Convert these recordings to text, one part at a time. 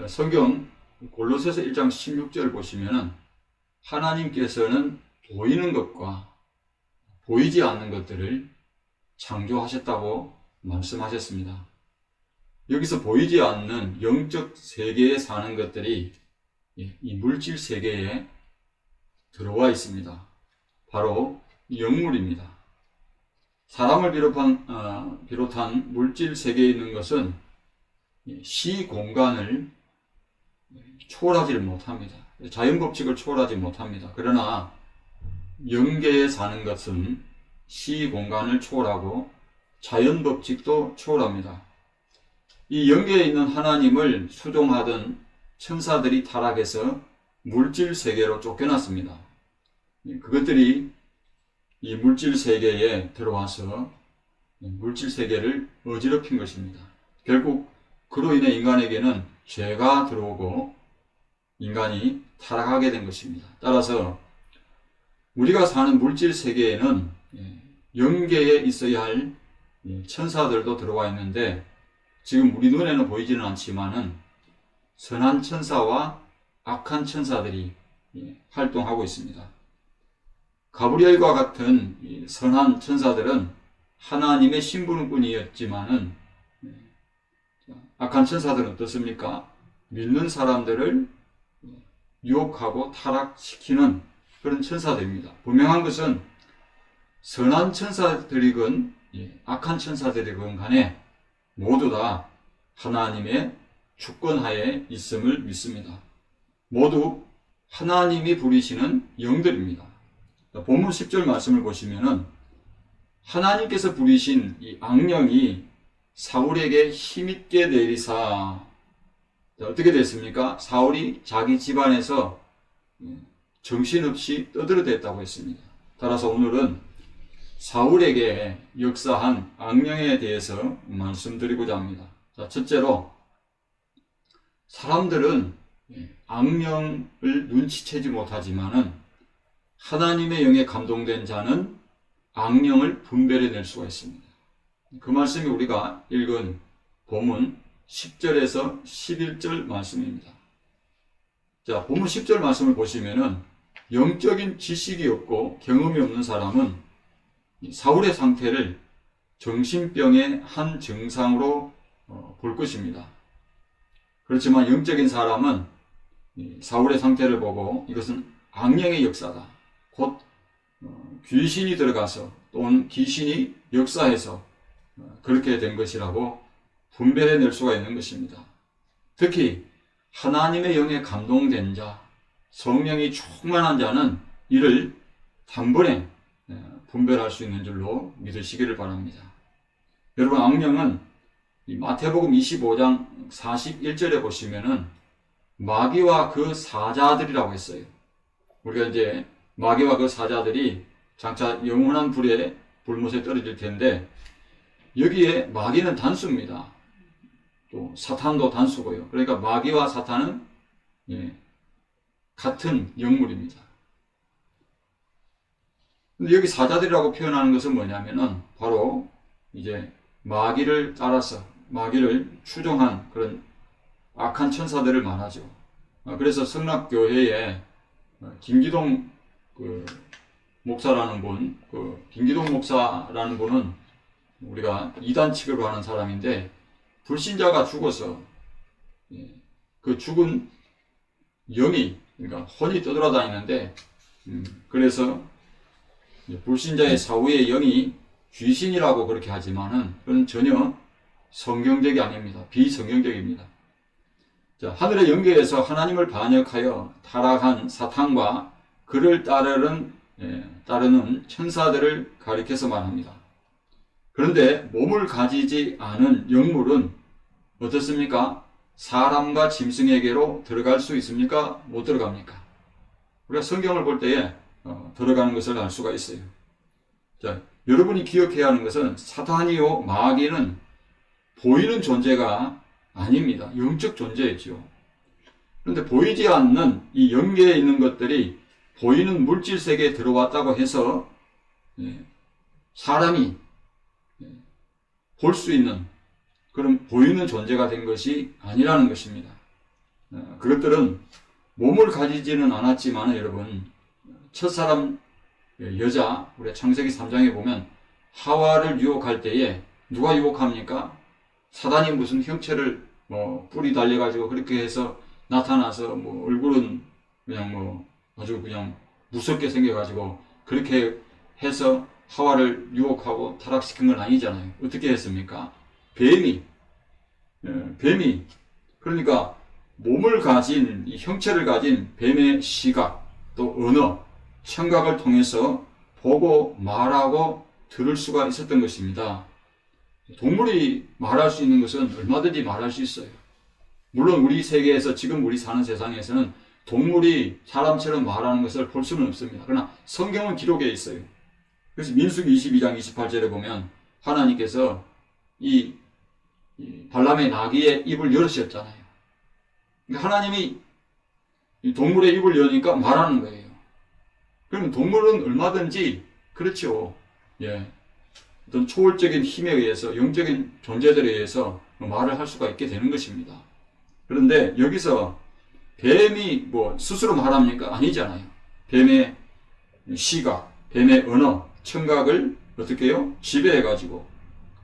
성경 골로새서 1장 16절 보시면은 하나님께서는 보이는 것과 보이지 않는 것들을 창조하셨다고 말씀하셨습니다. 여기서 보이지 않는 영적 세계에 사는 것들이 이 물질 세계에 들어와 있습니다. 바로 영물입니다. 사람을 비롯한 물질 세계에 있는 것은 시공간을 초월하지 못합니다. 자연 법칙을 초월하지 못합니다. 그러나 영계에 사는 것은 시공간을 초월하고 자연 법칙도 초월합니다. 이 영계에 있는 하나님을 수종하던 천사들이 타락해서 물질 세계로 쫓겨났습니다. 그것들이 이 물질 세계에 들어와서 물질 세계를 어지럽힌 것입니다. 결국 그로 인해 인간에게는 죄가 들어오고 인간이 타락하게 된 것입니다. 따라서 우리가 사는 물질 세계에는 영계에 있어야 할 천사들도 들어와 있는데 지금 우리 눈에는 보이지는 않지만은 선한 천사와 악한 천사들이 활동하고 있습니다. 가브리엘과 같은 선한 천사들은 하나님의 신부름꾼이었지만은 악한 천사들은 어떻습니까? 믿는 사람들을 유혹하고 타락시키는 그런 천사들입니다. 분명한 것은 선한 천사들이건 악한 천사들이건 간에 모두 다 하나님의 주권하에 있음을 믿습니다. 모두 하나님이 부리시는 영들입니다. 본문 10절 말씀을 보시면은 하나님께서 부리신 이 악령이 사울에게 힘있게 내리사 어떻게 됐습니까? 사울이 자기 집안에서 정신없이 떠들어댔다고 했습니다. 따라서 오늘은 사울에게 역사한 악령에 대해서 말씀드리고자 합니다. 자, 첫째로 사람들은 악령을 눈치채지 못하지만은 하나님의 영에 감동된 자는 악령을 분별해낼 수가 있습니다. 그 말씀이 우리가 읽은 본문 10절에서 11절 말씀입니다. 자, 본문 10절 말씀을 보시면은 영적인 지식이 없고 경험이 없는 사람은 사울의 상태를 정신병의 한 증상으로 볼 것입니다. 그렇지만 영적인 사람은 사울의 상태를 보고 이것은 악령의 역사다. 곧 귀신이 들어가서 또는 귀신이 역사해서 그렇게 된 것이라고 분별해낼 수가 있는 것입니다. 특히 하나님의 영에 감동된 자, 성령이 충만한 자는 이를 단번에 분별할 수 있는 줄로 믿으시기를 바랍니다. 여러분, 악령은 마태복음 25장 41절에 보시면은 마귀와 그 사자들이라고 했어요. 우리가 이제 마귀와 그 사자들이 장차 영원한 불못에 떨어질 텐데 여기에 마귀는 단수입니다. 또 사탄도 단수고요. 그러니까 마귀와 사탄은 같은 영물입니다. 근데 여기 사자들이라고 표현하는 것은 뭐냐면은 바로 이제 마귀를 따라서 마귀를 추종한 그런 악한 천사들을 말하죠. 그래서 성락교회에 김기동 목사라는 분, 김기동 목사라는 분은 우리가 이단 취급을 하는 사람인데 불신자가 죽어서 그 죽은 영이 그러니까 혼이 떠돌아다니는데 그래서 불신자의 사후의 영이 귀신이라고 그렇게 하지만은 그건 전혀 성경적이 아닙니다. 비성경적입니다. 자, 하늘의 영계에서 하나님을 반역하여 타락한 사탄과 그를 따르는 천사들을 가리켜서 말합니다. 그런데 몸을 가지지 않은 영물은 어떻습니까? 사람과 짐승에게로 들어갈 수 있습니까? 못 들어갑니까? 우리가 성경을 볼 때에 들어가는 것을 알 수가 있어요. 자, 여러분이 기억해야 하는 것은 사탄이요 마귀는 보이는 존재가 아닙니다. 영적 존재였죠. 그런데 보이지 않는 이 영계에 있는 것들이 보이는 물질 세계에 들어왔다고 해서 사람이 볼 수 있는 그런 보이는 존재가 된 것이 아니라는 것입니다. 그것들은 몸을 가지지는 않았지만 여러분, 첫사람 여자, 우리 창세기 3장에 보면 하와를 유혹할 때에 누가 유혹합니까? 사단이 무슨 형체를 뿔이 달려가지고 그렇게 해서 나타나서 얼굴은 그냥 아주 그냥 무섭게 생겨가지고 그렇게 해서 하와를 유혹하고 타락시킨 건 아니잖아요. 어떻게 했습니까? 뱀이 그러니까 몸을 가진 이 형체를 가진 뱀의 시각 또 언어 청각을 통해서 보고 말하고 들을 수가 있었던 것입니다. 동물이 말할 수 있는 것은 얼마든지 말할 수 있어요. 물론 우리 세계에서 지금 우리 사는 세상에서는 동물이 사람처럼 말하는 것을 볼 수는 없습니다. 그러나 성경은 기록에 있어요. 그래서 민수기 22장 28절에 보면 하나님께서 이 발람의 나귀의 입을 열으셨잖아요. 그러니까 하나님이 이 동물의 입을 여니까 말하는 거예요. 그럼 동물은 얼마든지 그렇죠. 어떤 초월적인 힘에 의해서 영적인 존재들에 의해서 말을 할 수가 있게 되는 것입니다. 그런데 여기서 뱀이 스스로 말합니까? 아니잖아요. 뱀의 시각, 뱀의 언어, 청각을 어떻게 해요? 지배해가지고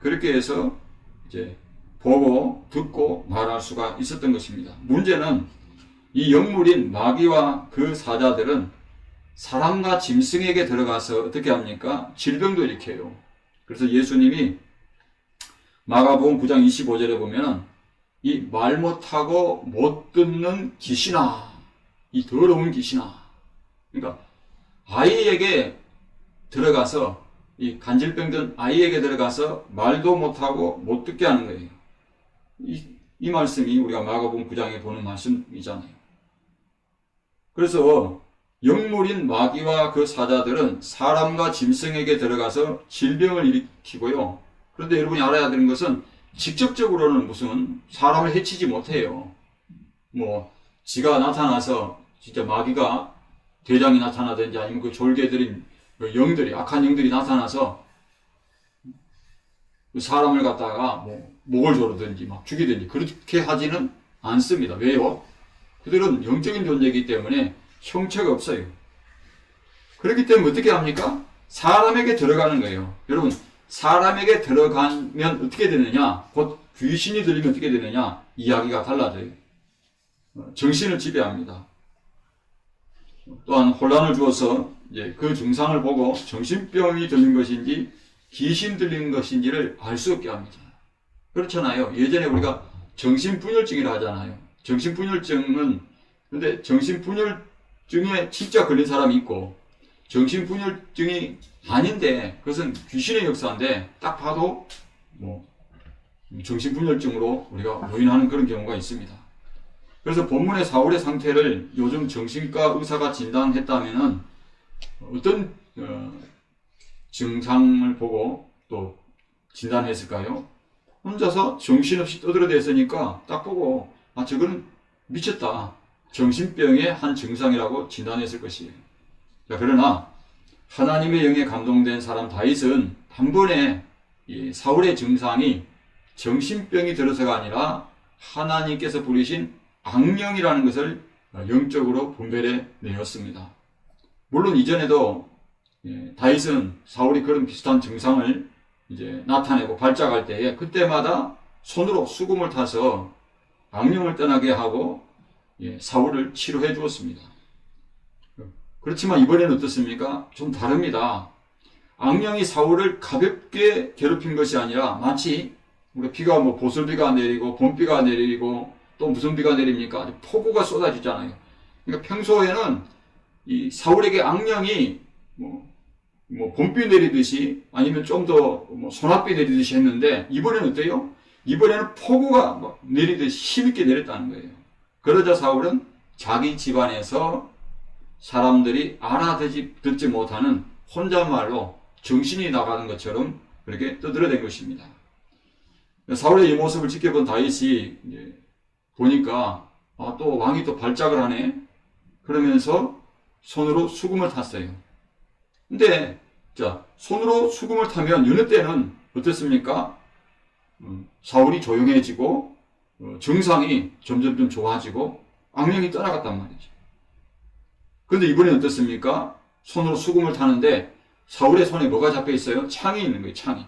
그렇게 해서 이제 보고 듣고 말할 수가 있었던 것입니다. 문제는 이 영물인 마귀와 그 사자들은 사람과 짐승에게 들어가서 어떻게 합니까? 질병도 일으켜요. 그래서 예수님이 마가복음 9장 25절에 보면 이 말 못하고 못 듣는 귀신아, 이 더러운 귀신아. 그러니까 아이에게 들어가서 이 간질병든 아이에게 들어가서 말도 못하고 못 듣게 하는 거예요. 이 말씀이 우리가 마가복음 9장에 보는 말씀이잖아요. 그래서 영물인 마귀와 그 사자들은 사람과 짐승에게 들어가서 질병을 일으키고요. 그런데 여러분이 알아야 되는 것은 직접적으로는 무슨 사람을 해치지 못해요. 지가 나타나서 진짜 마귀가 대장이 나타나든지 아니면 그 졸개들인 영들이, 악한 영들이 나타나서 사람을 갖다가 목을 조르든지 막 죽이든지 그렇게 하지는 않습니다. 왜요? 그들은 영적인 존재이기 때문에 형체가 없어요. 그렇기 때문에 어떻게 합니까? 사람에게 들어가는 거예요. 여러분, 사람에게 들어가면 어떻게 되느냐? 곧 귀신이 들리면 어떻게 되느냐? 이야기가 달라져요. 정신을 지배합니다. 또한 혼란을 주어서 이제 그 증상을 보고 정신병이 들린 것인지 귀신 들린 것인지를 알 수 없게 합니다. 그렇잖아요. 예전에 우리가 정신분열증이라 하잖아요. 정신분열증은 근데 정신분열증에 진짜 걸린 사람이 있고 정신분열증이 아닌데 그것은 귀신의 역사인데 딱 봐도 정신분열증으로 우리가 오인하는 그런 경우가 있습니다. 그래서 본문의 사울의 상태를 요즘 정신과 의사가 진단했다면은 어떤 증상을 보고 또 진단했을까요? 혼자서 정신없이 떠들어댔으니까 딱 보고 저거는 미쳤다. 정신병의 한 증상이라고 진단했을 것이에요. 자, 그러나 하나님의 영에 감동된 사람 다윗은 단번에 이 사울의 증상이 정신병이 들어서가 아니라 하나님께서 부리신 악령이라는 것을 영적으로 분별해 내었습니다. 물론 이전에도 다윗은 사울이 그런 비슷한 증상을 이제 나타내고 발작할 때에 그때마다 손으로 수금을 타서 악령을 떠나게 하고 사울을 치료해 주었습니다. 그렇지만 이번에는 어떻습니까? 좀 다릅니다. 악령이 사울을 가볍게 괴롭힌 것이 아니라 마치 우리 비가 보슬비가 내리고 봄비가 내리고 또 무슨 비가 내립니까? 폭우가 쏟아지잖아요. 그러니까 평소에는 이 사울에게 악령이 봄비 내리듯이 아니면 좀 더 소낙비 내리듯이 했는데 이번에는 어때요? 이번에는 폭우가 내리듯이 힘있게 내렸다는 거예요. 그러자 사울은 자기 집안에서 사람들이 알아듣지 못하는 혼잣말로 정신이 나가는 것처럼 그렇게 떠들어댄 것입니다. 사울의 이 모습을 지켜본 다윗이 보니까 또 왕이 또 발작을 하네. 그러면서 손으로 수금을 탔어요. 근데 손으로 수금을 타면 여느 때는 어떻습니까? 사울이 조용해지고 증상이 점점 좋아지고 악령이 떠나갔단 말이죠. 그런데 이번에 어떻습니까? 손으로 수금을 타는데 사울의 손에 뭐가 잡혀 있어요? 창이 있는 거예요. 창이.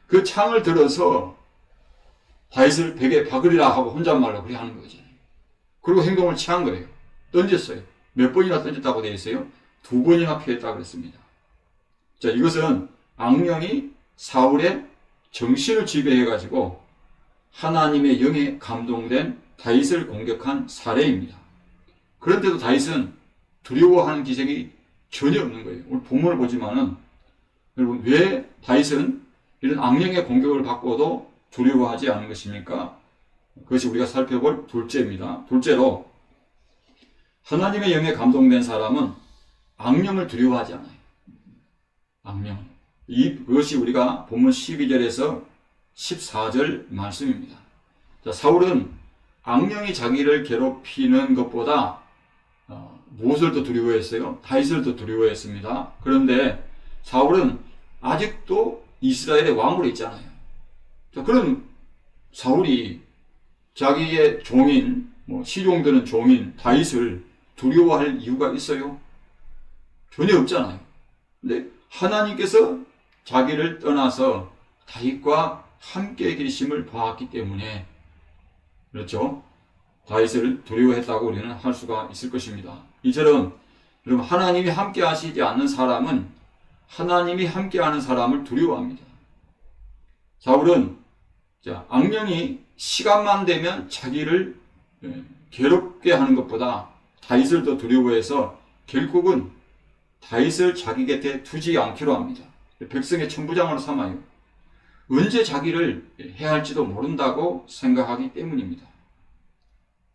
그 창을 들어서 다윗을 벽에 박으리라 하고 혼잣말로 그렇게 하는 거죠. 그리고 행동을 취한 거예요. 던졌어요. 몇 번이나 던졌다고 되어 있어요? 2번이나 피했다고 그랬습니다. 자, 이것은 악령이 사울의 정신을 지배해가지고 하나님의 영에 감동된 다윗을 공격한 사례입니다. 그런데도 다윗은 두려워하는 기색이 전혀 없는 거예요. 오늘 본문을 보지만은 여러분 왜 다윗은 이런 악령의 공격을 받고도 두려워하지 않은 것입니까? 그것이 우리가 살펴볼 둘째입니다. 둘째로 하나님의 영에 감동된 사람은 악령을 두려워하지 않아요. 악령. 그것이 우리가 본문 12절에서 14절 말씀입니다. 자, 사울은 악령이 자기를 괴롭히는 것보다 무엇을 더 두려워했어요? 다윗을 더 두려워했습니다. 그런데 사울은 아직도 이스라엘의 왕으로 있잖아요. 자, 그럼 사울이 자기의 종인, 시종되는 종인 다윗을 두려워할 이유가 있어요? 전혀 없잖아요. 근데 하나님께서 자기를 떠나서 다윗과 함께 계심을 보았기 때문에 그렇죠? 다윗을 두려워했다고 우리는 할 수가 있을 것입니다. 이처럼 여러분 하나님이 함께 하시지 않는 사람은 하나님이 함께 하는 사람을 두려워합니다. 사울은 악령이 시간만 되면 자기를 괴롭게 하는 것보다 다윗을 더 두려워해서 결국은 다윗을 자기 곁에 두지 않기로 합니다. 백성의 천부장으로 삼아요. 언제 자기를 해할지도 모른다고 생각하기 때문입니다.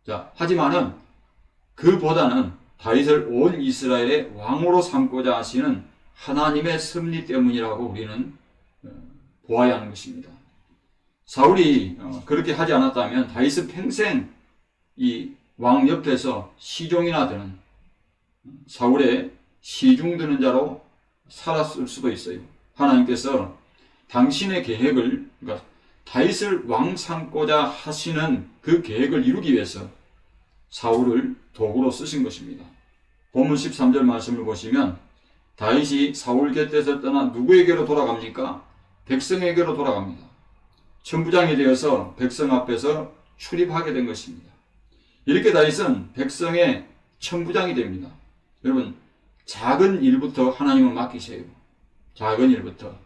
자, 하지만은 그보다는 다윗을 온 이스라엘의 왕으로 삼고자 하시는 하나님의 섭리 때문이라고 우리는 보아야 하는 것입니다. 사울이 그렇게 하지 않았다면 다윗은 평생 이 왕 옆에서 시종이나 되는 사울의 시중드는 자로 살았을 수도 있어요. 하나님께서 당신의 계획을, 그러니까 다윗을 왕 삼고자 하시는 그 계획을 이루기 위해서 사울을 도구로 쓰신 것입니다. 본문 13절 말씀을 보시면 다윗이 사울 곁에서 떠나 누구에게로 돌아갑니까? 백성에게로 돌아갑니다. 천부장이 되어서 백성 앞에서 출입하게 된 것입니다. 이렇게 다윗은 백성의 천부장이 됩니다. 여러분, 작은 일부터 하나님을 맡기세요. 작은 일부터.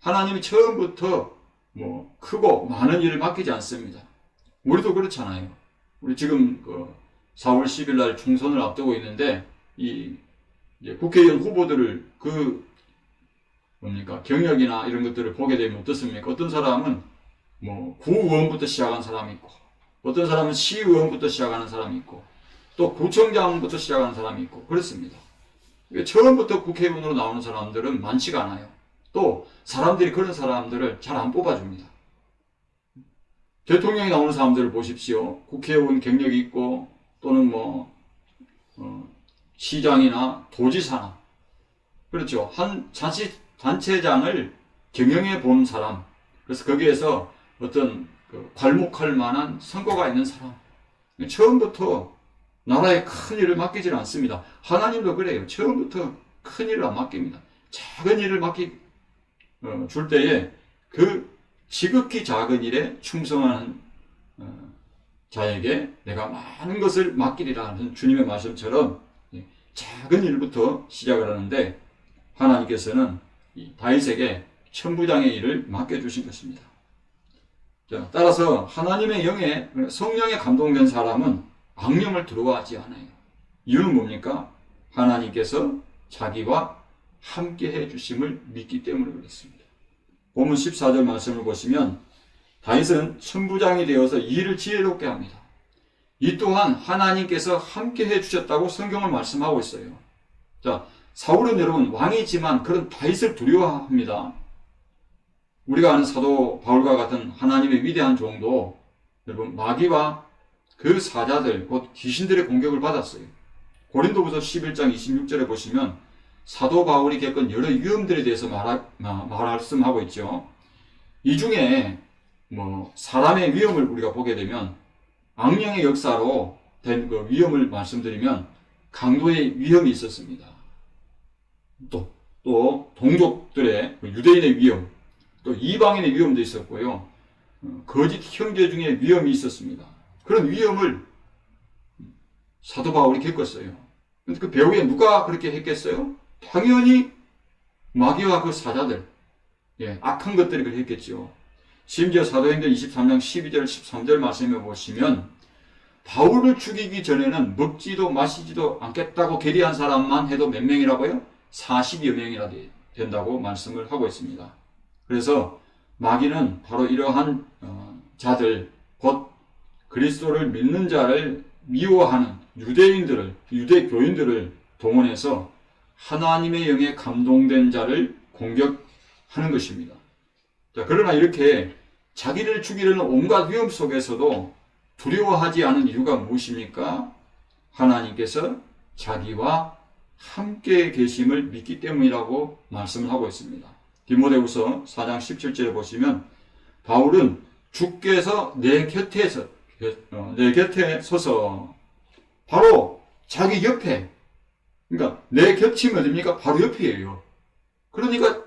하나님이 처음부터 크고 많은 일을 맡기지 않습니다. 우리도 그렇잖아요. 우리 지금 4월 10일 날 총선을 앞두고 있는데 이제 국회의원 후보들을 경력이나 이런 것들을 보게 되면 어떻습니까? 어떤 사람은 구의원부터 시작한 사람이 있고, 어떤 사람은 시의원부터 시작하는 사람이 있고, 또 구청장부터 시작하는 사람이 있고, 그렇습니다. 처음부터 국회의원으로 나오는 사람들은 많지가 않아요. 또 사람들이 그런 사람들을 잘 안 뽑아줍니다. 대통령이 나오는 사람들을 보십시오. 국회의원 경력이 있고 또는 시장이나 도지사나 그렇죠. 한 자치단체장을 경영해 본 사람, 그래서 거기에서 어떤 괄목할 만한 성과가 있는 사람, 처음부터 나라에 큰 일을 맡기지는 않습니다. 하나님도 그래요. 처음부터 큰 일을 안 맡깁니다. 작은 일을 줄 때에 그 지극히 작은 일에 충성하는 자에게 내가 많은 것을 맡기리라 하는 주님의 말씀처럼 작은 일부터 시작을 하는데 하나님께서는 다윗에게 천부장의 일을 맡겨주신 것입니다. 자, 따라서 하나님의 영에 성령에 감동된 사람은 악령을 두려워하지 않아요. 이유는 뭡니까? 하나님께서 자기와 함께 해주심을 믿기 때문에 그렇습니다. 본문 14절 말씀을 보시면 다윗은 천부장이 되어서 일을 지혜롭게 합니다. 이 또한 하나님께서 함께 해주셨다고 성경을 말씀하고 있어요. 자, 사울은 여러분 왕이지만 그런 다윗을 두려워합니다. 우리가 아는 사도 바울과 같은 하나님의 위대한 종도 여러분 마귀와 그 사자들 곧 귀신들의 공격을 받았어요. 고린도후서 11장 26절에 보시면 사도 바울이 겪은 여러 위험들에 대해서 말씀하고 있죠. 이 중에 사람의 위험을 우리가 보게 되면 악령의 역사로 된 그 위험을 말씀드리면 강도의 위험이 있었습니다. 또 동족들의 유대인의 위험, 또 이방인의 위험도 있었고요. 거짓 형제 중에 위험이 있었습니다. 그런 위험을 사도 바울이 겪었어요. 근데 그 배후에 누가 그렇게 했겠어요? 당연히 마귀와 그 사자들, 악한 것들이 그렇게 했겠죠. 심지어 사도행전 23장 12절 13절 말씀에 보시면 바울을 죽이기 전에는 먹지도 마시지도 않겠다고 결의한 사람만 해도 몇 명이라고요? 40여 명이나 된다고 말씀을 하고 있습니다. 그래서 마귀는 바로 이러한 자들, 곧 그리스도를 믿는 자를 미워하는 유대인들을, 유대교인들을 동원해서 하나님의 영에 감동된 자를 공격하는 것입니다. 자, 그러나 이렇게 자기를 죽이려는 온갖 위험 속에서도 두려워하지 않은 이유가 무엇입니까? 하나님께서 자기와 함께 계심을 믿기 때문이라고 말씀을 하고 있습니다. 디모데후서 4장 17절에 보시면 바울은 주께서 내 곁에 서서 바로 자기 옆에, 그러니까 내 겹치면 어딥니까? 바로 옆이에요. 그러니까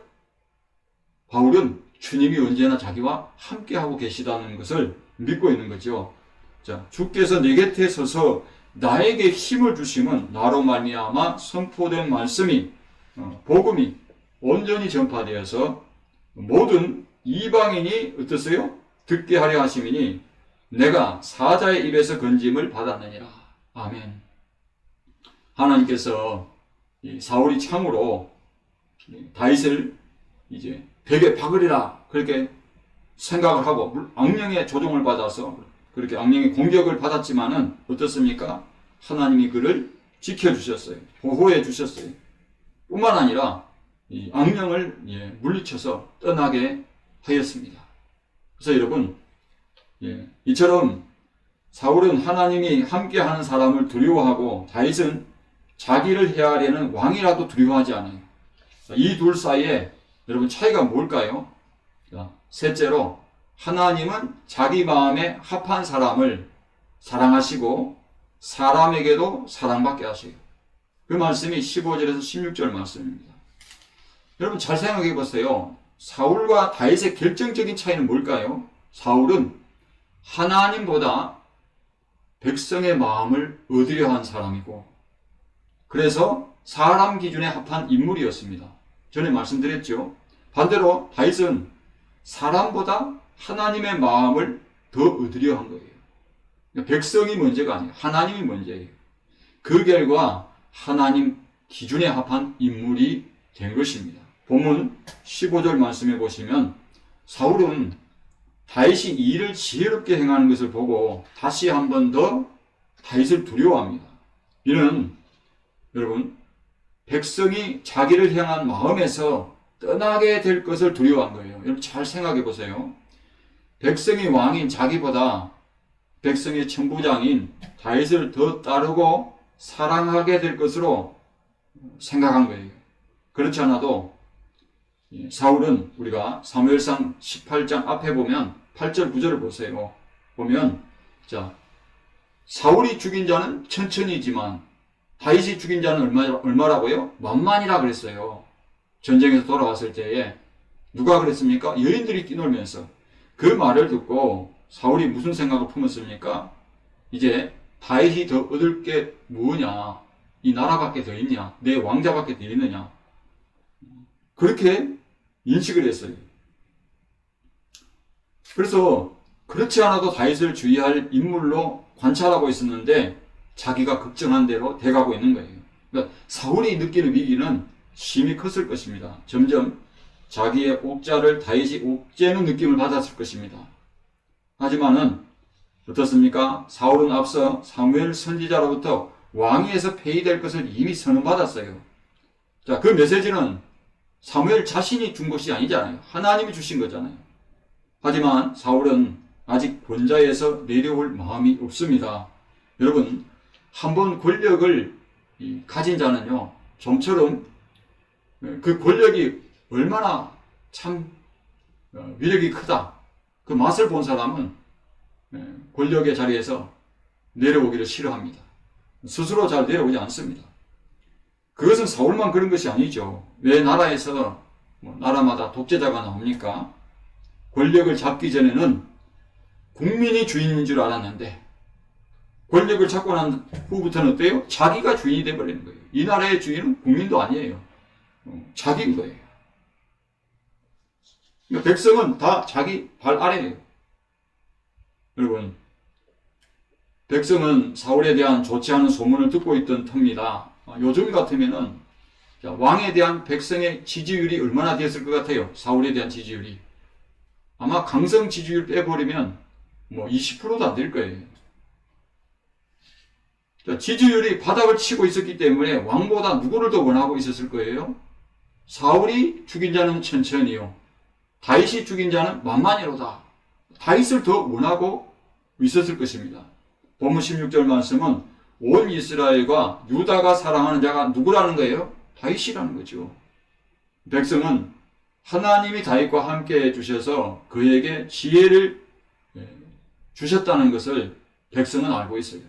바울은 주님이 언제나 자기와 함께하고 계시다는 것을 믿고 있는 거죠. 자, 주께서 내 곁에 서서 나에게 힘을 주심은 나로 말미암아 선포된 말씀이, 복음이 온전히 전파되어서 모든 이방인이 어떠세요? 듣게 하려 하심이니 내가 사자의 입에서 건짐을 받았느니라. 아멘. 하나님께서 사울이 참으로 다윗을 이제 벽에 박으리라 그렇게 생각을 하고 악령의 조종을 받아서 그렇게 악령의 공격을 받았지만은 어떻습니까? 하나님이 그를 지켜주셨어요. 보호해 주셨어요. 뿐만 아니라 이 악령을 물리쳐서 떠나게 하였습니다. 그래서 여러분, 이처럼 사울은 하나님이 함께하는 사람을 두려워하고 다윗은 자기를 해하려는 왕이라도 두려워하지 않아요. 이 둘 사이에 여러분 차이가 뭘까요? 셋째로 하나님은 자기 마음에 합한 사람을 사랑하시고 사람에게도 사랑받게 하세요. 그 말씀이 15절에서 16절 말씀입니다. 여러분 잘 생각해 보세요. 사울과 다윗의 결정적인 차이는 뭘까요? 사울은 하나님보다 백성의 마음을 얻으려 한 사람이고 그래서 사람 기준에 합한 인물이었습니다. 전에 말씀드렸죠. 반대로 다윗은 사람보다 하나님의 마음을 더 얻으려 한 거예요. 백성이 문제가 아니에요. 하나님이 문제예요. 그 결과 하나님 기준에 합한 인물이 된 것입니다. 본문 15절 말씀해 보시면 사울은 다윗이 이 일을 지혜롭게 행하는 것을 보고 다시 한 번 더 다윗을 두려워합니다. 이는 여러분 백성이 자기를 향한 마음에서 떠나게 될 것을 두려워한 거예요. 여러분 잘 생각해 보세요. 백성의 왕인 자기보다 백성의 천부장인 다윗을 더 따르고 사랑하게 될 것으로 생각한 거예요. 그렇지 않아도 사울은 우리가 사무엘상 18장 앞에 보면 8절 9절을 보세요. 보면 자 사울이 죽인 자는 천천히지만 다윗이 죽인 자는 얼마라고요? 만만이라 그랬어요. 전쟁에서 돌아왔을 때에 누가 그랬습니까? 여인들이 뛰놀면서 그 말을 듣고 사울이 무슨 생각을 품었습니까? 이제 다윗이 더 얻을 게 뭐냐? 이 나라밖에 더 있냐? 내 왕자밖에 더 있느냐? 그렇게 인식을 했어요. 그래서 그렇지 않아도 다윗을 주의할 인물로 관찰하고 있었는데 자기가 걱정한 대로 돼가고 있는 거예요. 그러니까 사울이 느끼는 위기는 심히 컸을 것입니다. 점점 자기의 옥자를 다윗이 옥죄는 느낌을 받았을 것입니다. 하지만은 어떻습니까? 사울은 앞서 사무엘 선지자로부터 왕위에서 폐위될 것을 이미 선언받았어요. 자, 그 메시지는 사무엘 자신이 준 것이 아니잖아요. 하나님이 주신 거잖아요. 하지만 사울은 아직 권좌에서 내려올 마음이 없습니다. 여러분, 한번 권력을 가진 자는요, 좀처럼 그 권력이 얼마나 참 위력이 크다. 그 맛을 본 사람은 권력의 자리에서 내려오기를 싫어합니다. 스스로 잘 내려오지 않습니다. 그것은 사울만 그런 것이 아니죠. 왜 나라에서 나라마다 독재자가 나옵니까? 권력을 잡기 전에는 국민이 주인인 줄 알았는데 권력을 잡고 난 후부터는 어때요? 자기가 주인이 되어버리는 거예요. 이 나라의 주인은 국민도 아니에요. 자기인 거예요. 그러니까 백성은 다 자기 발 아래예요. 여러분, 백성은 사울에 대한 좋지 않은 소문을 듣고 있던 터입니다. 요즘 같으면은 왕에 대한 백성의 지지율이 얼마나 됐을 것 같아요? 사울에 대한 지지율이. 아마 강성 지지율 빼버리면 20%도 안 될 거예요. 지지율이 바닥을 치고 있었기 때문에 왕보다 누구를 더 원하고 있었을 거예요? 사울이 죽인 자는 천천히요. 다윗이 죽인 자는 만만이로다. 다윗을 더 원하고 있었을 것입니다. 본문 16절 말씀은 온 이스라엘과 유다가 사랑하는 자가 누구라는 거예요? 다윗이라는 거죠. 백성은 하나님이 다윗과 함께 해주셔서 그에게 지혜를 주셨다는 것을 백성은 알고 있어요.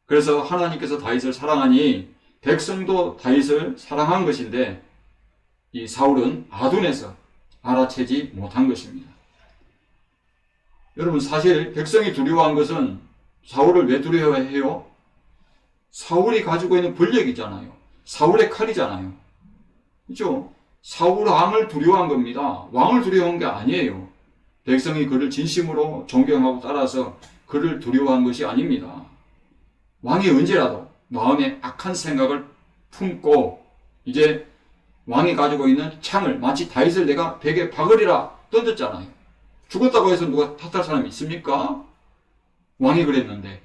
그래서 하나님께서 다윗을 사랑하니 백성도 다윗을 사랑한 것인데 이 사울은 아둔해서 알아채지 못한 것입니다. 여러분, 사실 백성이 두려워한 것은 사울을 왜 두려워해요? 사울이 가지고 있는 권력이잖아요. 사울의 칼이잖아요. 그렇죠? 사울 왕을 두려워한 겁니다. 왕을 두려워한 게 아니에요. 백성이 그를 진심으로 존경하고 따라서 그를 두려워한 것이 아닙니다. 왕이 언제라도 마음에 악한 생각을 품고 이제 왕이 가지고 있는 창을 마치 다윗을 내가 벽에 박으리라 던졌잖아요. 죽었다고 해서 누가 탓할 사람이 있습니까? 왕이 그랬는데.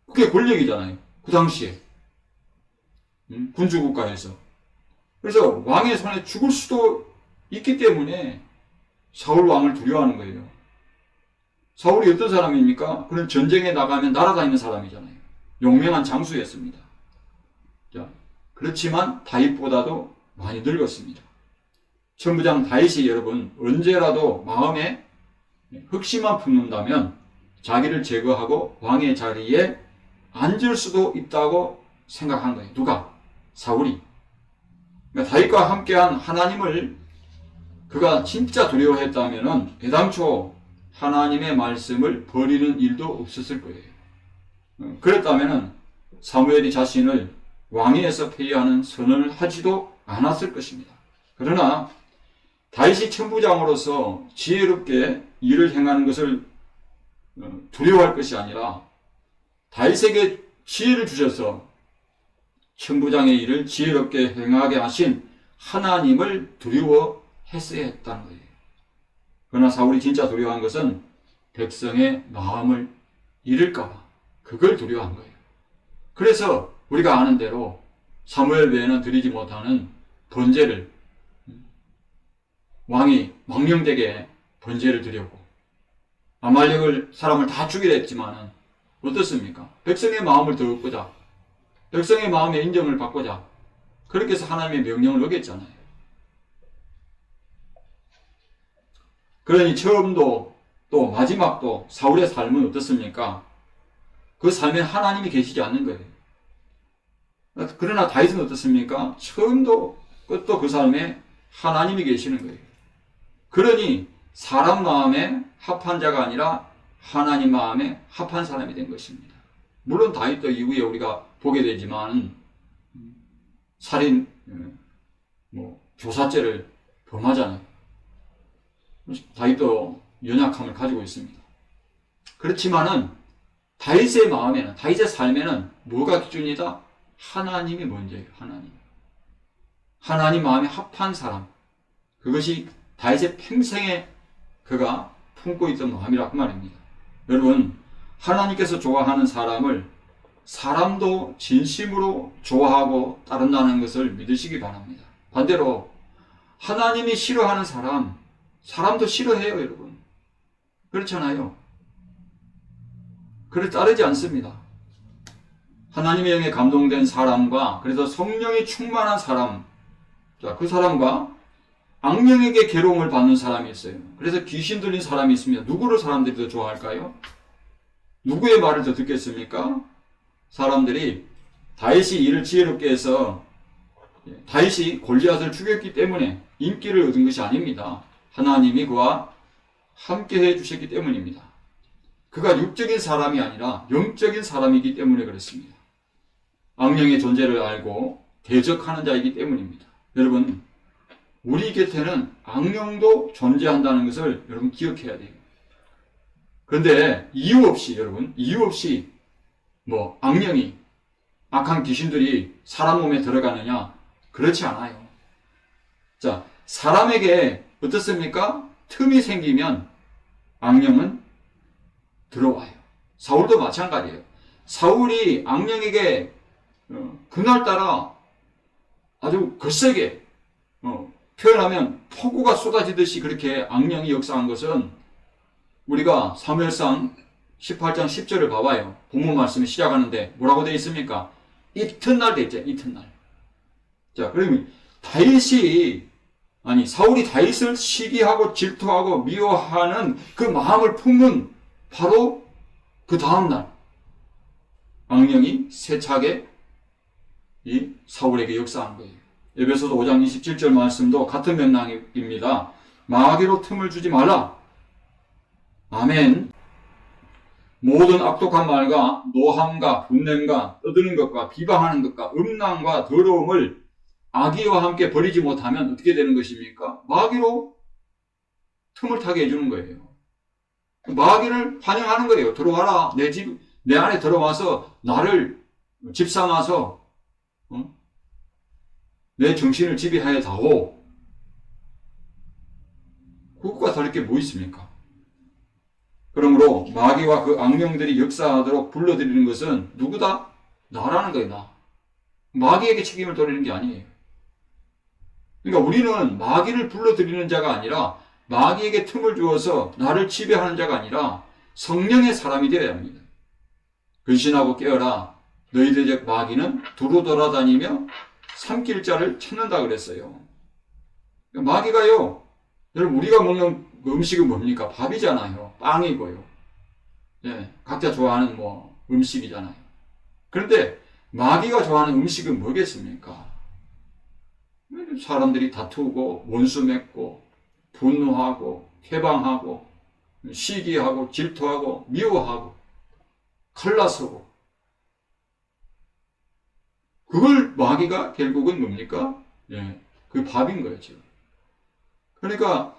그게 권력이잖아요. 그 당시에. 군주국가에서. 그래서 왕의 손에 죽을 수도 있기 때문에 사울 왕을 두려워하는 거예요. 사울이 어떤 사람입니까? 그는 전쟁에 나가면 날아다니는 사람이잖아요. 용맹한 장수였습니다. 자, 그렇지만 다윗보다도 많이 늙었습니다. 천부장 다윗이 여러분 언제라도 마음에 흑심만 품는다면 자기를 제거하고 왕의 자리에 앉을 수도 있다고 생각한 거예요. 누가? 사울이. 그러니까 다윗과 함께한 하나님을 그가 진짜 두려워했다면 애당초 하나님의 말씀을 버리는 일도 없었을 거예요. 그랬다면 사무엘이 자신을 왕위에서 폐위하는 선언을 하지도 않았을 것입니다. 그러나 다윗이 천부장으로서 지혜롭게 일을 행하는 것을 두려워할 것이 아니라 다윗에게 지혜를 주셔서 천부장의 일을 지혜롭게 행하게 하신 하나님을 두려워했어야 했다는 거예요. 그러나 사울이 진짜 두려워한 것은 백성의 마음을 잃을까봐 그걸 두려워한 거예요. 그래서 우리가 아는 대로 사무엘 외에는 드리지 못하는 번제를 왕이 망령되게 번제를 드렸고 아말렉을 사람을 다 죽이려 했지만은 어떻습니까? 백성의 마음을 더 얻고자 백성의 마음의 인정을 받고자 그렇게 해서 하나님의 명령을 어겼잖아요. 그러니 처음도 또 마지막도 사울의 삶은 어떻습니까? 그 삶에 하나님이 계시지 않는 거예요. 그러나 다윗은 어떻습니까? 처음도 끝도 그 삶에 하나님이 계시는 거예요. 그러니 사람 마음에 합한 자가 아니라 하나님 마음에 합한 사람이 된 것입니다. 물론 다윗도 이후에 우리가 보게 되지만 살인, 교사죄를 범하잖아요. 다윗도 연약함을 가지고 있습니다. 그렇지만은 다윗의 마음에는, 다윗의 삶에는 뭐가 기준이다? 하나님이 먼저예요. 하나님 마음에 합한 사람. 그것이 다윗의 평생에 그가 품고 있던 마음이라고 말입니다. 여러분, 하나님께서 좋아하는 사람을 사람도 진심으로 좋아하고 따른다는 것을 믿으시기 바랍니다. 반대로 하나님이 싫어하는 사람, 사람도 싫어해요, 여러분. 그렇잖아요. 그를 따르지 않습니다. 하나님의 영에 감동된 사람과 그래서 성령이 충만한 사람, 그 사람과 악령에게 괴로움을 받는 사람이 있어요. 그래서 귀신 들린 사람이 있습니다. 누구를 사람들이 더 좋아할까요? 누구의 말을 더 듣겠습니까? 사람들이 다윗이 이를 지혜롭게 해서 다윗이 골리앗을 죽였기 때문에 인기를 얻은 것이 아닙니다. 하나님이 그와 함께 해주셨기 때문입니다. 그가 육적인 사람이 아니라 영적인 사람이기 때문에 그렇습니다. 악령의 존재를 알고 대적하는 자이기 때문입니다. 여러분, 우리 곁에는 악령도 존재한다는 것을 여러분 기억해야 돼요. 그런데 이유 없이 악령이, 악한 귀신들이 사람 몸에 들어가느냐? 그렇지 않아요. 자, 사람에게 어떻습니까? 틈이 생기면 악령은 들어와요. 사울도 마찬가지예요. 사울이 악령에게 그날따라 아주 거세게 표현하면 폭우가 쏟아지듯이 그렇게 악령이 역사한 것은 우리가 사무엘상 18장 10절을 봐봐요. 본문 말씀이 시작하는데 뭐라고 되어 있습니까? 이튿날 되어 있죠. 이튿날. 자, 그러면 사울이 다윗을 시기하고 질투하고 미워하는 그 마음을 품은 바로 그 다음날 악령이 세차게 이 사울에게 역사한 거예요. 에베소서 5장 27절 말씀도 같은 맥락입니다. 마귀로 틈을 주지 말라. 아멘. 모든 악독한 말과 노함과 분냄과 떠드는 것과 비방하는 것과 음란과 더러움을 악의와 함께 버리지 못하면 어떻게 되는 것입니까? 마귀로 틈을 타게 해주는 거예요. 마귀를 환영하는 거예요. 들어와라. 내 안에 들어와서 나를 집삼아서 내 정신을 지배하여 다오. 그것과 다를 게 뭐 있습니까? 그러므로 마귀와 그 악령들이 역사하도록 불러들이는 것은 누구다? 나라는 거예요. 나. 마귀에게 책임을 돌리는 게 아니에요. 그러니까 우리는 마귀를 불러들이는 자가 아니라 마귀에게 틈을 주어서 나를 지배하는 자가 아니라 성령의 사람이 되어야 합니다. 근신하고 깨어라. 너희들의 마귀는 두루 돌아다니며 삼킬 자를 찾는다 그랬어요. 마귀가요, 여러분 우리가 먹는 음식은 뭡니까? 밥이잖아요. 빵이고요. 예, 각자 좋아하는 음식이잖아요. 그런데 마귀가 좋아하는 음식은 뭐겠습니까? 사람들이 다투고 원수 맺고 분노하고 회방하고 시기하고 질투하고 미워하고 칼라서고, 그걸 마귀가 결국은 뭡니까? 예, 그 밥인 거예요, 지금. 그러니까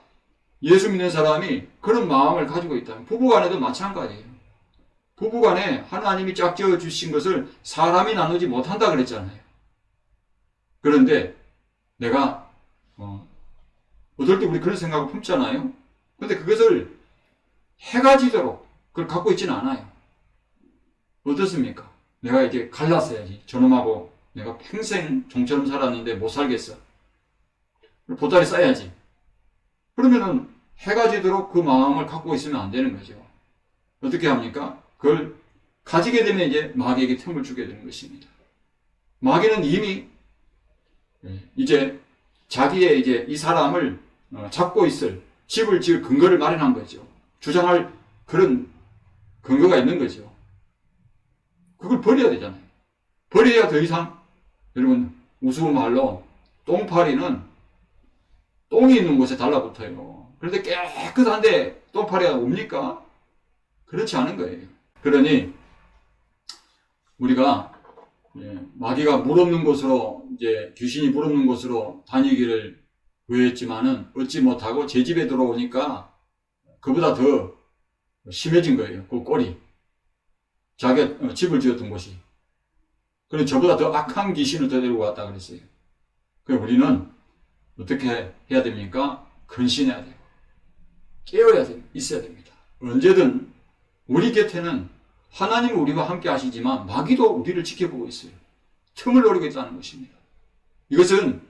예수 믿는 사람이 그런 마음을 가지고 있다면 부부간에도 마찬가지예요. 부부간에 하나님이 짝지어 주신 것을 사람이 나누지 못한다 그랬잖아요. 그런데 내가 어떨 때 우리 그런 생각을 품잖아요. 그런데 그것을 해가 지도록 그걸 갖고 있지는 않아요. 어떻습니까? 내가 이제 갈랐어야지. 저놈하고 내가 평생 종처럼 살았는데 못 살겠어. 보따리 싸야지. 그러면은 해가 지도록 그 마음을 갖고 있으면 안 되는 거죠. 어떻게 합니까? 그걸 가지게 되면 이제 마귀에게 틈을 주게 되는 것입니다. 마귀는 이미 이제 자기의 이제 이 사람을 잡고 있을 집을 지을 근거를 마련한 거죠. 주장할 그런 근거가 있는 거죠. 그걸 버려야 되잖아요. 버려야 더 이상, 여러분 우스운 말로 똥파리는 똥이 있는 곳에 달라붙어요. 그런데 깨끗한데 똥파리가 옵니까? 그렇지 않은 거예요. 그러니 우리가 마귀가 물 없는 곳으로, 이제 귀신이 물 없는 곳으로 다니기를 구했지만은 얻지 못하고 제 집에 들어오니까 그보다 더 심해진 거예요. 그 꼴이. 자기가 집을 지었던 곳이. 그래서 저보다 더 악한 귀신을 더 데리고 왔다 그랬어요. 그래서 우리는 어떻게 해야 됩니까? 근신해야 돼요. 깨어야 됩니다. 있어야 됩니다. 언제든 우리 곁에는 하나님은 우리와 함께 하시지만 마귀도 우리를 지켜보고 있어요. 틈을 노리고 있다는 것입니다. 이것은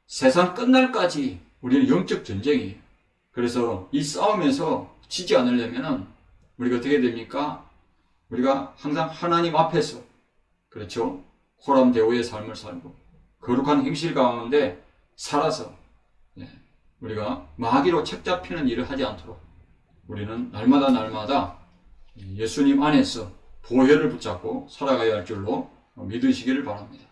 세상 끝날까지 우리는 영적 전쟁이에요. 그래서 이 싸움에서 지지 않으려면 우리가 어떻게 됩니까? 우리가 항상 하나님 앞에서, 그렇죠? 호람대오의 삶을 살고 거룩한 행실 가운데 살아서 우리가 마귀로 책 잡히는 일을 하지 않도록 우리는 날마다 예수님 안에서 보혈을 붙잡고 살아가야 할 줄로 믿으시기를 바랍니다.